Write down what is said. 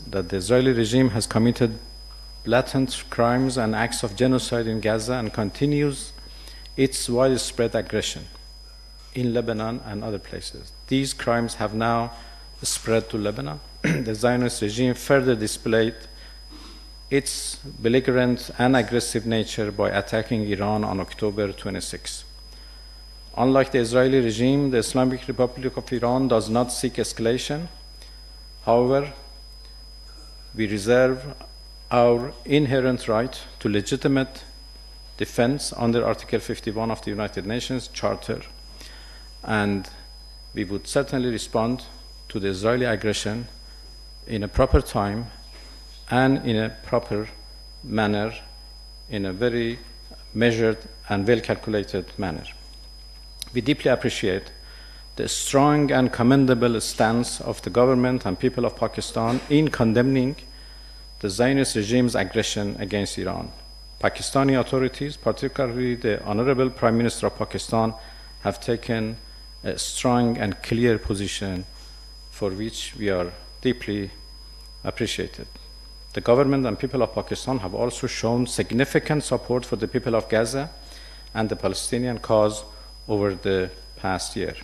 that the Israeli regime has committed blatant crimes and acts of genocide in Gaza and continues its widespread aggression in Lebanon and other places. These crimes have now spread to Lebanon. The Zionist regime further displayed its belligerent and aggressive nature by attacking Iran on October 26. Unlike the Israeli regime, the Islamic Republic of Iran does not seek escalation. However, we reserve our inherent right to legitimate defense under Article 51 of the United Nations Charter, and we would certainly respond to the Israeli aggression in a proper time and in a proper manner, in a very measured and well-calculated manner. We deeply appreciate the strong and commendable stance of the government and people of Pakistan in condemning the Zionist regime's aggression against Iran. Pakistani authorities, particularly the Honorable Prime Minister of Pakistan, have taken a strong and clear position for which we are deeply appreciated. The government and people of Pakistan have also shown significant support for the people of Gaza and the Palestinian cause over the past year.